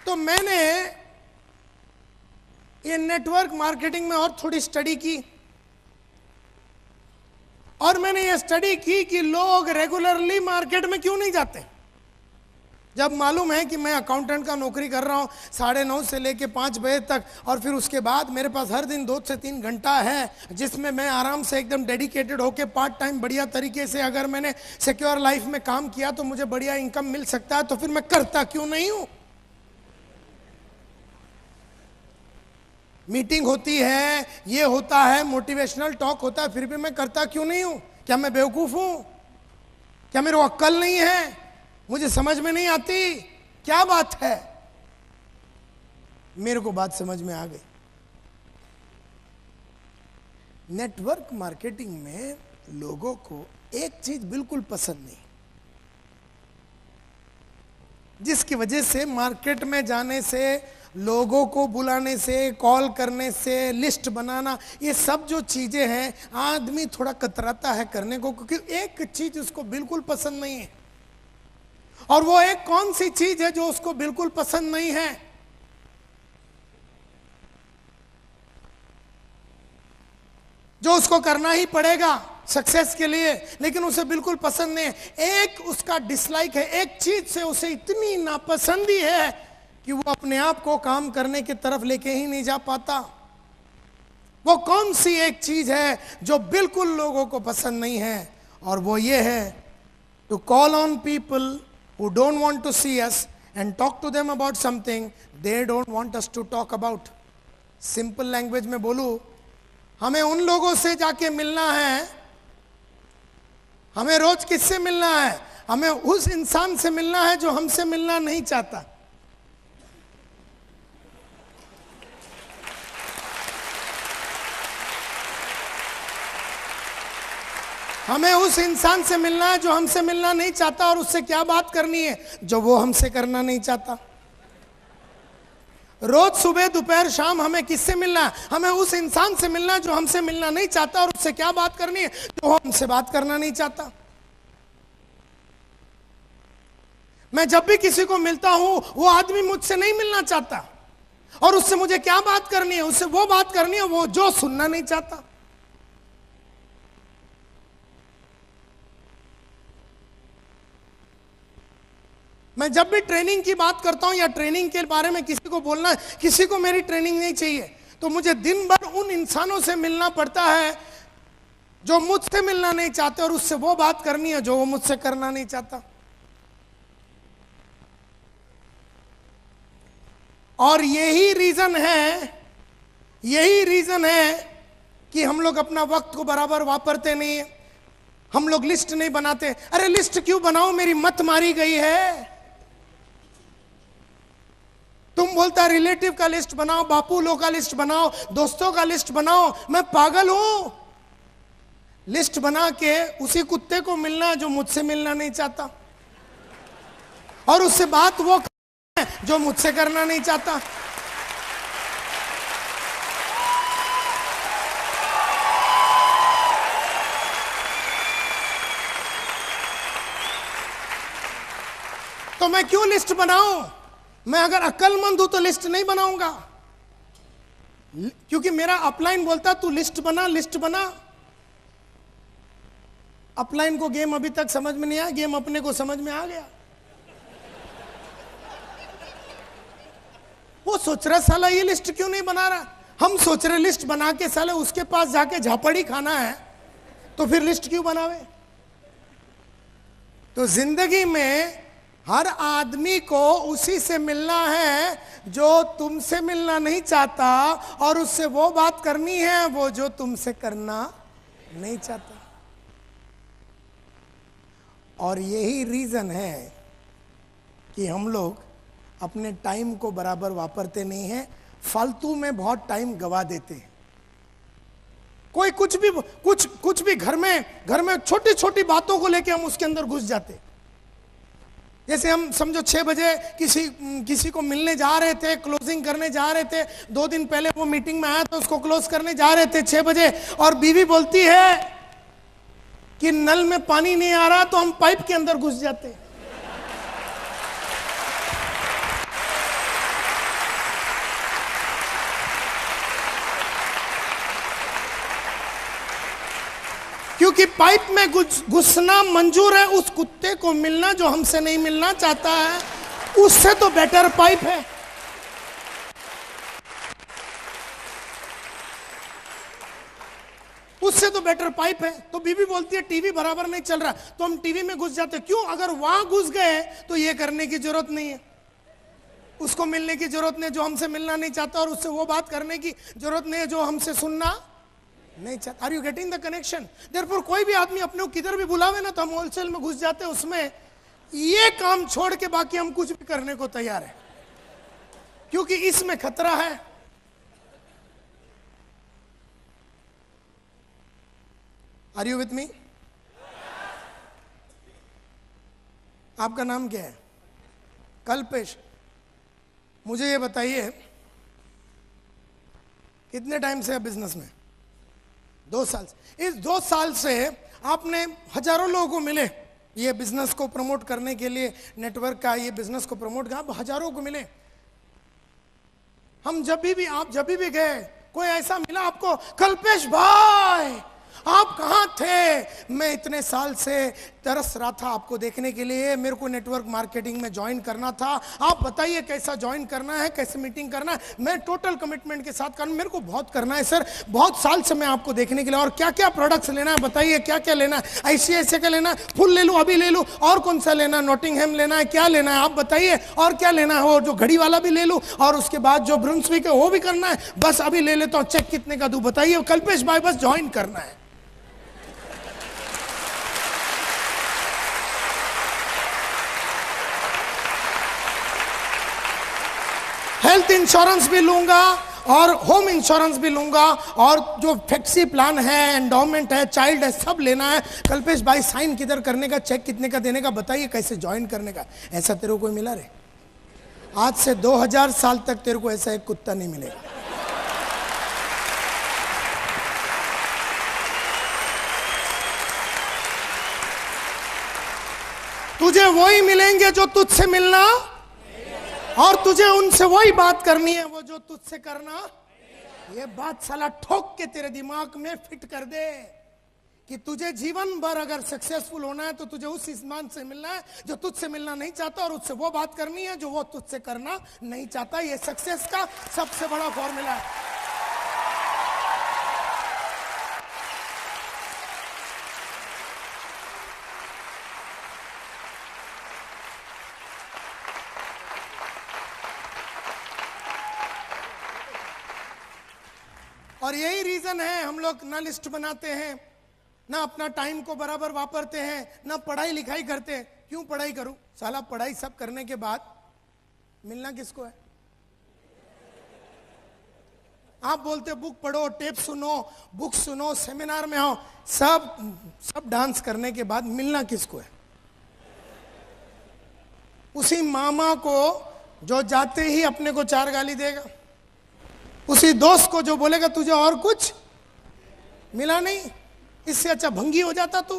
तो मैंने ये नेटवर्क मार्केटिंग में और थोड़ी स्टडी की, और मैंने ये स्टडी की कि लोग रेगुलरली मार्केट में क्यों नहीं जाते। जब मालूम है कि मैं अकाउंटेंट का नौकरी कर रहा हूँ 9:30 से लेके 5 बजे तक, और फिर उसके बाद मेरे पास हर दिन 2 से 3 घंटा है जिसमें मैं आराम से एकदम डेडिकेटेड होके पार्ट टाइम बढ़िया तरीके से अगर मैंने सिक्योर लाइफ में काम किया तो मुझे बढ़िया इनकम मिल सकता है, तो फिर मैं करता क्यों नहीं हूं। मीटिंग होती है, ये होता है, मोटिवेशनल टॉक होता है, फिर भी मैं करता क्यों नहीं हूं। क्या मैं बेवकूफ हूं? क्या मेरे को अक्ल नहीं है? मुझे समझ में नहीं आती? क्या बात है? मेरे को बात समझ में आ गई। नेटवर्क मार्केटिंग में लोगों को एक चीज बिल्कुल पसंद नहीं, जिसकी वजह से मार्केट में जाने से, लोगों को बुलाने से, कॉल करने से, लिस्ट बनाना, ये सब जो चीजें हैं आदमी थोड़ा कतराता है करने को, क्योंकि एक चीज उसको बिल्कुल पसंद नहीं है। और वो एक कौन सी चीज है जो उसको बिल्कुल पसंद नहीं है? जो उसको करना ही पड़ेगा सक्सेस के लिए, लेकिन उसे बिल्कुल पसंद नहीं है। एक उसका डिसलाइक है, एक चीज से उसे इतनी नापसंदी है कि वो अपने आप को काम करने की तरफ लेके ही नहीं जा पाता। वो कौन सी एक चीज है जो बिल्कुल लोगों को पसंद नहीं है? और वो ये है, to call on people who don't want to see us and talk to them about something they don't want us to talk about. Simple language में बोलूं, हमें उन लोगों से जाके मिलना है। हमें रोज किससे मिलना है? हमें उस इंसान से मिलना है जो हमसे मिलना नहीं चाहता। हमें उस इंसान से मिलना है जो हमसे मिलना नहीं चाहता, और उससे क्या बात करनी है जो वो हमसे करना नहीं चाहता। रोज सुबह दोपहर शाम हमें किससे मिलना है? हमें उस इंसान से मिलना है जो हमसे मिलना नहीं चाहता, और उससे क्या बात करनी है जो वो हमसे बात करना नहीं चाहता। मैं जब भी किसी को मिलता हूं वो आदमी मुझसे नहीं मिलना चाहता, और उससे मुझे क्या बात करनी है? उससे वो बात करनी है वो जो सुनना नहीं चाहता। मैं जब भी ट्रेनिंग की बात करता हूं या ट्रेनिंग के बारे में किसी को बोलना है, किसी को मेरी ट्रेनिंग नहीं चाहिए, तो मुझे दिन भर उन इंसानों से मिलना पड़ता है जो मुझसे मिलना नहीं चाहते, और उससे वो बात करनी है जो वो मुझसे करना नहीं चाहता। और यही रीजन है कि हम लोग अपना वक्त को बराबर वापरते नहीं है। हम लोग लिस्ट नहीं बनाते। अरे लिस्ट क्यों बनाओ? मेरी मत मारी गई है। तुम बोलता रिलेटिव का लिस्ट बनाओ, बापू लोग का लिस्ट बनाओ, दोस्तों का लिस्ट बनाओ। मैं पागल हूं? लिस्ट बना के उसी कुत्ते को मिलना जो मुझसे मिलना नहीं चाहता, और उससे बात वो करना है जो मुझसे करना नहीं चाहता। तो मैं क्यों लिस्ट बनाऊं? मैं अगर अक्लमंद हूं तो लिस्ट नहीं बनाऊंगा, क्योंकि मेरा अपलाइन बोलता तू लिस्ट बना। अपलाइन को गेम अभी तक समझ में नहीं आया, गेम अपने को समझ में आ गया। वो सोच रहा साला ये लिस्ट क्यों नहीं बना रहा। हम सोच रहे लिस्ट बना के साले उसके पास जाके झापड़ी खाना है, तो फिर लिस्ट क्यों बनावे। तो जिंदगी में हर आदमी को उसी से मिलना है जो तुमसे मिलना नहीं चाहता, और उससे वो बात करनी है वो जो तुमसे करना नहीं चाहता। और यही रीजन है कि हम लोग अपने टाइम को बराबर वापरते नहीं हैं, फालतू में बहुत टाइम गवा देते हैं। कोई कुछ भी घर में छोटी छोटी बातों को लेके हम उसके अंदर घुस जाते हैं। जैसे हम समझो 6 बजे किसी को मिलने जा रहे थे, क्लोजिंग करने जा रहे थे, 2 दिन पहले वो मीटिंग में आया तो उसको क्लोज करने जा रहे थे 6 बजे, और बीवी बोलती है कि नल में पानी नहीं आ रहा, तो हम पाइप के अंदर घुस जाते। क्योंकि पाइप में घुसना मंजूर है, उस कुत्ते को मिलना जो हमसे नहीं मिलना चाहता है, उससे तो बेटर पाइप है। उससे तो बेटर पाइप है। तो बीवी बोलती है टीवी बराबर नहीं चल रहा, तो हम टीवी में घुस जाते। क्यों? अगर वहां घुस गए तो ये करने की जरूरत नहीं है, उसको मिलने की जरूरत नहीं जो हमसे मिलना नहीं चाहता, और उससे वो बात करने की जरूरत नहीं है जो हमसे सुनना नहीं चाहता। Are you getting the connection? Therefore कोई भी आदमी अपने को किधर भी बुलावे ना, तो हम होलसेल में घुस जाते हैं उसमें, ये काम छोड़ के बाकी हम कुछ भी करने को तैयार है, क्योंकि इसमें खतरा है। Are you with me? आपका नाम क्या है? कल्पेश। मुझे ये बताइए, कितने टाइम से आप बिजनेस में? 2 साल से। इस 2 साल से आपने हजारों लोगों को मिले ये बिजनेस को प्रमोट करने के लिए, नेटवर्क का ये बिजनेस को प्रमोट कर, आप हजारों को मिले। हम जब भी आप जब भी गए, कोई ऐसा मिला आपको, कल्पेश भाई आप कहां थे? मैं इतने साल से तरस रहा था आपको देखने के लिए, मेरे को नेटवर्क मार्केटिंग में ज्वाइन करना था, आप बताइए कैसा ज्वाइन करना है, कैसे मीटिंग करना है, मैं टोटल कमिटमेंट के साथ करना, मेरे को बहुत करना है सर, बहुत साल से मैं आपको देखने के लिए, और क्या क्या प्रोडक्ट्स लेना है बताइए, क्या क्या लेना है, ICICI का लेना है, फुल ले लूँ, अभी ले लूँ, और कौन सा लेना है, नॉटिंगहैम लेना है, क्या लेना है आप बताइए, और क्या लेना है, और जो घड़ी वाला भी ले लूँ, और उसके बाद जो ब्रुंसविक है वो भी करना है, बस अभी ले लेता हूँ, चेक कितने का दूँ बताइए कल्पेश भाई, बस ज्वाइन करना है। हेल्थ इंश्योरेंस भी लूंगा और होम इंश्योरेंस भी लूंगा, और जो फ्लेक्सी प्लान है, एंडोमेंट है, चाइल्ड है, सब लेना है। कल्पेश भाई साइन किधर करने का, चेक कितने का देने का बताइए, कैसे ज्वाइन करने का। ऐसा तेरे को कोई मिला रे? आज से 2000 साल तक तेरे को ऐसा एक कुत्ता नहीं मिलेगा। तुझे वही मिलेंगे जो तुझसे मिलना, और तुझे उनसे वही बात करनी है वो जो तुझसे करना। ये बात साला ठोक के तेरे दिमाग में फिट कर दे कि तुझे जीवन भर अगर सक्सेसफुल होना है तो तुझे उस इंसान से मिलना है जो तुझसे मिलना नहीं चाहता, और उससे वो बात करनी है जो वो तुझसे करना नहीं चाहता। ये सक्सेस का सबसे बड़ा फॉर्मूला है। और यही रीजन है हम लोग ना लिस्ट बनाते हैं, ना अपना टाइम को बराबर वापरते हैं, ना पढ़ाई लिखाई करते हैं। क्यों पढ़ाई करूं? साला पढ़ाई सब करने के बाद मिलना किसको है? आप बोलते बुक पढ़ो, टेप सुनो, बुक सुनो, सेमिनार में आओ, सब डांस करने के बाद मिलना किसको है? उसी मामा को जो जाते ही अपने को 4 गाली देगा, उसी दोस्त को जो बोलेगा तुझे और कुछ मिला नहीं, इससे अच्छा भंगी हो जाता तू।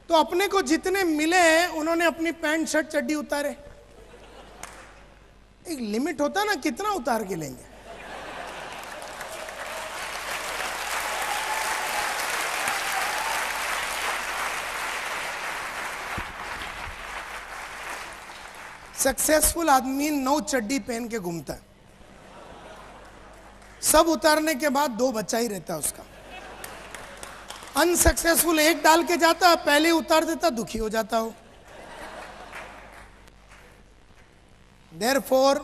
तो अपने को जितने मिले उन्होंने अपनी पैंट शर्ट चड्डी उतारे। एक लिमिट होता ना, कितना उतार के लेंगे। सक्सेसफुल आदमी 9 चड्डी पहन के घूमता है, सब उतारने के बाद 2 बच्चा ही रहता है उसका। अनसक्सेसफुल 1 डाल के जाता, पहले उतार देता, दुखी हो जाता हो। देयरफॉर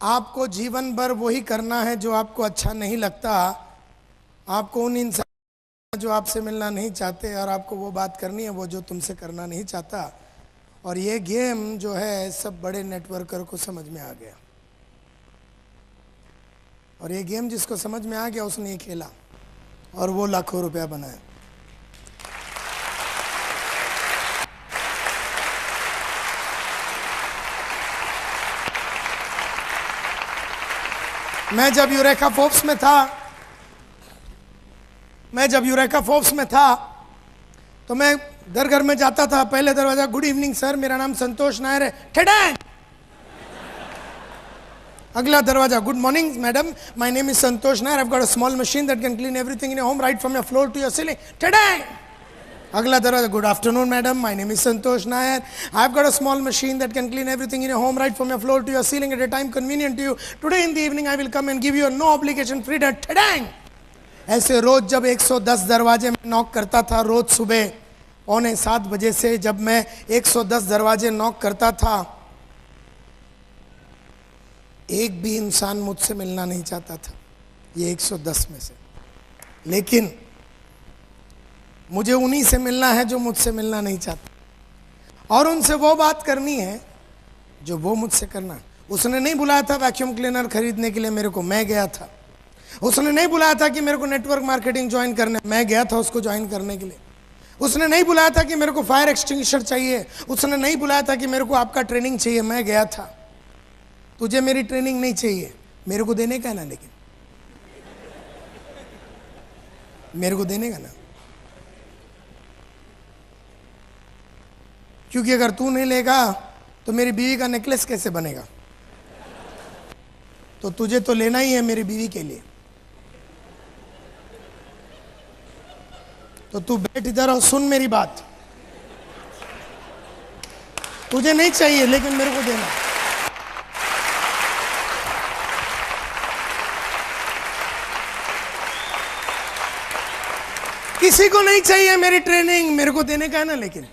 आपको जीवन भर वही करना है जो आपको अच्छा नहीं लगता। आपको उन इंसान जो आपसे मिलना नहीं चाहते, और आपको वो बात करनी है वो जो तुमसे करना नहीं चाहता। और ये गेम जो है सब बड़े नेटवर्कर को समझ में आ गया, और ये गेम जिसको समझ में आ गया उसने ये खेला और वो लाखों रुपया बनाया। मैं जब यूरेका फोर्ब्स में था तो मैं घर में जाता था, पहले दरवाजा गुड इवनिंग सर, मेरा नाम संतोष नायर है, ठेडैंग अगला दरवाजा, good morning madam, my name is Santosh Nair, I have got a small machine that can clean everything in your home right from your floor to your ceiling. टडैंग! अगला दरवाजा, good afternoon madam, my name is Santosh Nair, I have got a small machine that can clean everything in your home right from your floor to your ceiling at a time convenient to you. Today in the evening I will come and give you no obligation freedom. टडैंग! ऐसे रोज जब 110 दरवाजे में knock करता था, रोज सुबह 6:45 बजे से जब मैं 110 दरवाजे नॉक करता था, एक भी इंसान मुझसे मिलना नहीं चाहता था, ये 110 में से। लेकिन मुझे उन्हीं से मिलना है जो मुझसे मिलना नहीं चाहते, और उनसे वो बात करनी है जो वो मुझसे करना। उसने नहीं बुलाया था वैक्यूम क्लीनर खरीदने के लिए, मेरे को, मैं गया था। उसने नहीं बुलाया था कि मेरे को नेटवर्क मार्केटिंग ज्वाइन करने, मैं गया था उसको ज्वाइन करने के लिए। उसने नहीं बुलाया था कि मेरे को फायर एक्सटिंग्विशर चाहिए, उसने नहीं बुलाया था कि मेरे को आपका ट्रेनिंग चाहिए, मैं गया था। तुझे मेरी ट्रेनिंग नहीं चाहिए, मेरे को देने का है ना, लेकिन मेरे को देने का ना, क्योंकि अगर तू नहीं लेगा तो मेरी बीवी का नेकलेस कैसे बनेगा? तो तुझे तो लेना ही है मेरी बीवी के लिए। तो तू बैठ इधर और सुन मेरी बात। तुझे नहीं चाहिए लेकिन मेरे को देना। किसी को नहीं चाहिए मेरी ट्रेनिंग, मेरे को देने का है ना, लेकिन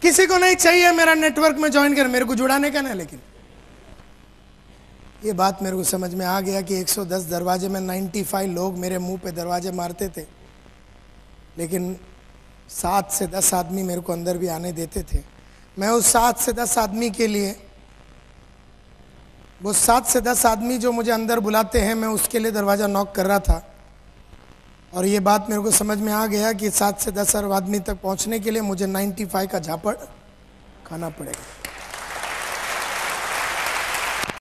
किसी को नहीं चाहिए मेरा नेटवर्क में ज्वाइन कर, मेरे को जुड़ाने का ना। लेकिन ये बात मेरे को समझ में आ गया कि 110 दरवाजे में 95 लोग मेरे मुंह पे दरवाजे मारते थे, लेकिन 7 से 10 आदमी मेरे को अंदर भी आने देते थे। मैं उस 7 से 10 आदमी के लिए, वो 7 से 10 आदमी जो मुझे अंदर बुलाते हैं, मैं उसके लिए दरवाज़ा नॉक कर रहा था। और ये बात मेरे को समझ में आ गया कि 7 से 10 आदमी तक पहुंचने के लिए मुझे 95 का झापड़ खाना पड़ेगा।